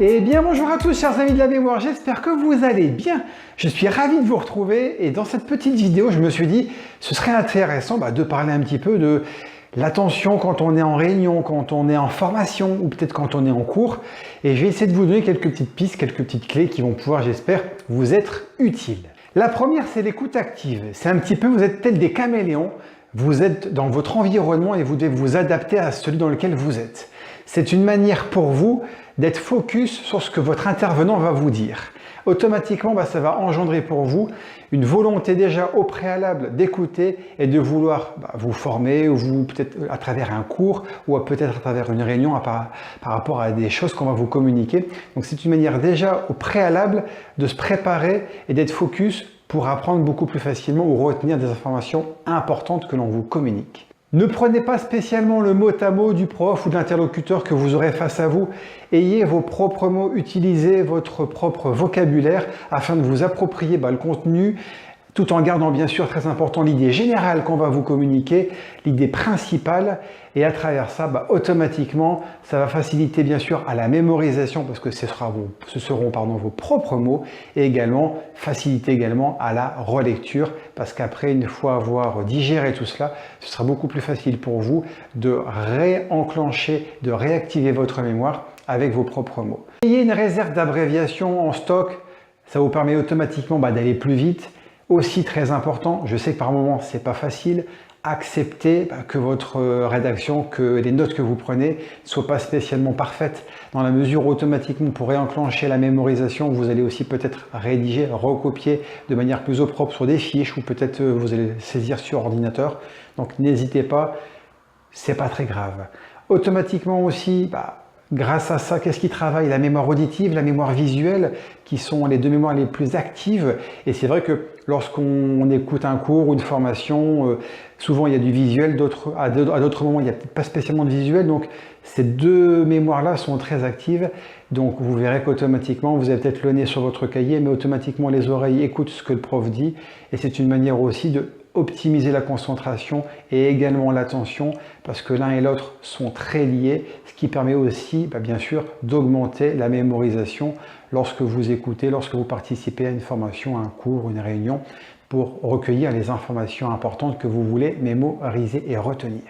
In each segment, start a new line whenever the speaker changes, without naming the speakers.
Eh bien bonjour à tous chers amis de la mémoire, j'espère que vous allez bien. Je suis ravi de vous retrouver et dans cette petite vidéo je me suis dit ce serait intéressant de parler un petit peu de l'attention quand on est en réunion, quand on est en formation ou peut-être quand on est en cours. Et je vais essayer de vous donner quelques petites pistes, quelques petites clés qui vont pouvoir, j'espère, vous être utiles. La première, c'est l'écoute active. C'est un petit peu, vous êtes tel des caméléons, vous êtes dans votre environnement et vous devez vous adapter à celui dans lequel vous êtes. C'est une manière pour vous d'être focus sur ce que votre intervenant va vous dire. Automatiquement, ça va engendrer pour vous une volonté déjà au préalable d'écouter et de vouloir vous former, ou peut-être à travers un cours ou peut-être à travers une réunion par rapport à des choses qu'on va vous communiquer. Donc c'est une manière déjà au préalable de se préparer et d'être focus pour apprendre beaucoup plus facilement ou retenir des informations importantes que l'on vous communique. Ne prenez pas spécialement le mot à mot du prof ou de l'interlocuteur que vous aurez face à vous. Ayez vos propres mots, utilisez votre propre vocabulaire afin de vous approprier le contenu, tout en gardant bien sûr, très important, l'idée générale qu'on va vous communiquer, l'idée principale, et à travers ça, automatiquement, ça va faciliter bien sûr à la mémorisation parce que ce seront vos propres mots, et également faciliter également à la relecture parce qu'après, une fois avoir digéré tout cela, ce sera beaucoup plus facile pour vous de réenclencher, de réactiver votre mémoire avec vos propres mots. Ayez une réserve d'abréviation en stock, ça vous permet automatiquement d'aller plus vite. Aussi très important, je sais que par moments c'est pas facile, acceptez que votre rédaction, que les notes que vous prenez ne soient pas spécialement parfaites, dans la mesure où automatiquement pour réenclencher la mémorisation, vous allez aussi peut-être rédiger, recopier de manière plus au propre sur des fiches ou peut-être vous allez saisir sur ordinateur. Donc n'hésitez pas, c'est pas très grave. Automatiquement aussi, grâce à ça, qu'est-ce qui travaille? La mémoire auditive, la mémoire visuelle, qui sont les deux mémoires les plus actives. Et c'est vrai que lorsqu'on écoute un cours ou une formation, souvent il y a du visuel, à d'autres moments il n'y a pas spécialement de visuel. Donc ces deux mémoires-là sont très actives. Donc vous verrez qu'automatiquement, vous avez peut-être le nez sur votre cahier, mais automatiquement les oreilles écoutent ce que le prof dit. Et c'est une manière aussi de optimiser la concentration et également l'attention parce que l'un et l'autre sont très liés, ce qui permet aussi bien sûr d'augmenter la mémorisation lorsque vous écoutez, lorsque vous participez à une formation, à un cours, une réunion pour recueillir les informations importantes que vous voulez mémoriser et retenir.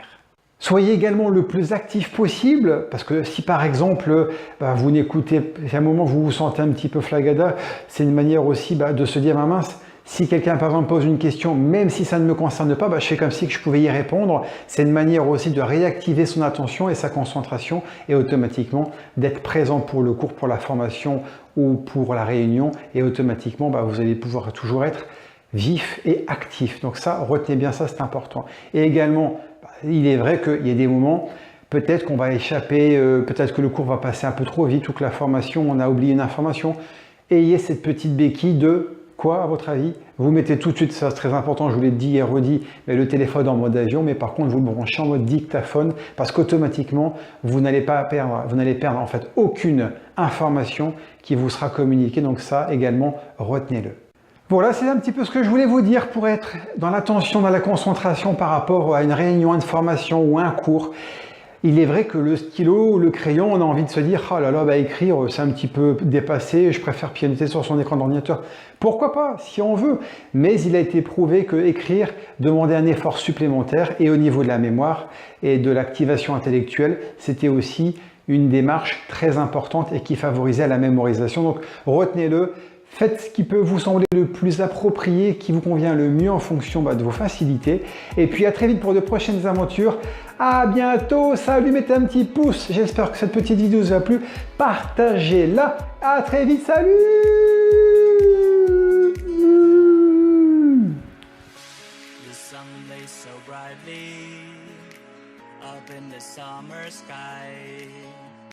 Soyez également le plus actif possible parce que si par exemple vous n'écoutez, à un moment vous vous sentez un petit peu flagada, c'est une manière aussi de se dire mince, si quelqu'un par exemple pose une question, même si ça ne me concerne pas, je fais comme si je pouvais y répondre. C'est une manière aussi de réactiver son attention et sa concentration et automatiquement d'être présent pour le cours, pour la formation ou pour la réunion. Et automatiquement, vous allez pouvoir toujours être vif et actif. Donc ça, retenez bien ça, c'est important. Et également, il est vrai qu'il y a des moments, peut-être qu'on va échapper, peut-être que le cours va passer un peu trop vite ou que la formation, on a oublié une information. Ayez cette petite béquille de quoi, à votre avis? Vous mettez tout de suite, ça c'est très important, je vous l'ai dit et redit, le téléphone en mode avion, mais par contre vous le branchez en mode dictaphone parce qu'automatiquement vous n'allez pas perdre, en fait aucune information qui vous sera communiquée. Donc ça également, retenez-le. Voilà, c'est un petit peu ce que je voulais vous dire pour être dans l'attention, dans la concentration par rapport à une réunion, à une formation ou à un cours. Il est vrai que le stylo ou le crayon, on a envie de se dire « Oh là là, écrire, c'est un petit peu dépassé, je préfère pianoter sur son écran d'ordinateur. » Pourquoi pas, si on veut. Mais il a été prouvé que écrire demandait un effort supplémentaire et au niveau de la mémoire et de l'activation intellectuelle, c'était aussi une démarche très importante et qui favorisait la mémorisation. Donc retenez-le. Faites ce qui peut vous sembler le plus approprié, qui vous convient le mieux en fonction de vos facilités. Et puis à très vite pour de prochaines aventures. À bientôt, salut, mettez un petit pouce. J'espère que cette petite vidéo vous a plu. Partagez-la. À très vite, salut!